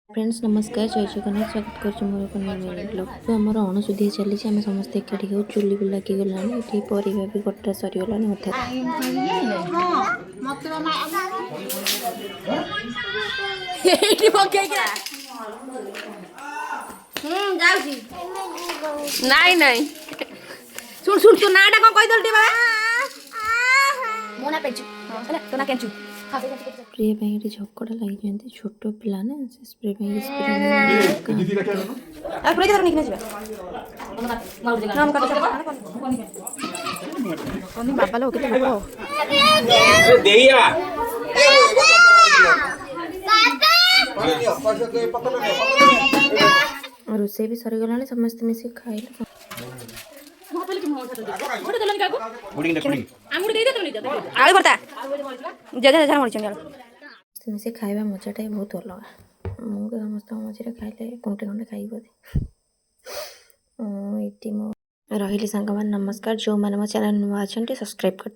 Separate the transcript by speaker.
Speaker 1: Friends नमस्कार जय जगन्नाथ स्वागत कर मोर एक नया ब्लॉग तो आमर अणुशुद्धि चली आम समस्ते एकाठी खाऊ चुली भी लगी गलानी ये परिवा भी कटा सरीगलानी अधा
Speaker 2: ନାଇଁ ନାଇଁ ଶୁଣ ଶୁଣ ତୋ ନାଁଟା କଣ କହିଦେଲୁ ଟିକେ ବାବା ମୋ ନାଁ ପେଞ୍ଚୁ ହେଲା ତୋ ନାଁ କେଞ୍ଚୁ
Speaker 1: स्प्रे ये झगड़ा लगी छोट पिला ना से स्प्रे
Speaker 2: ବାବା ଲୋ କେତେ ଲୋକ
Speaker 1: रोसे भी सरीगला समस्त मिसिक खाइल
Speaker 2: आलू भर्ता जगह जगह मरिचन
Speaker 1: मिसे खाଇବା ମଜାଟା ବହୁତ ଅଲଗା ମୁଁ ତ ସମସ୍ତଙ୍କ ମଝିରେ ଖାଇଲେ କୁଣ୍ଟେ ଖଣ୍ଡେ ଖାଇବି ବୋଧେ ଏଇଠି ମୁଁ ରହିଲି ସାଙ୍ଗମାନେ ନମସ୍କାର ଯେଉଁମାନେ ମୋ ଚ୍ୟାନେଲ୍ ନୂଆ ଅଛନ୍ତି ସବସ୍କ୍ରାଇବ୍ କରିଦେବେ।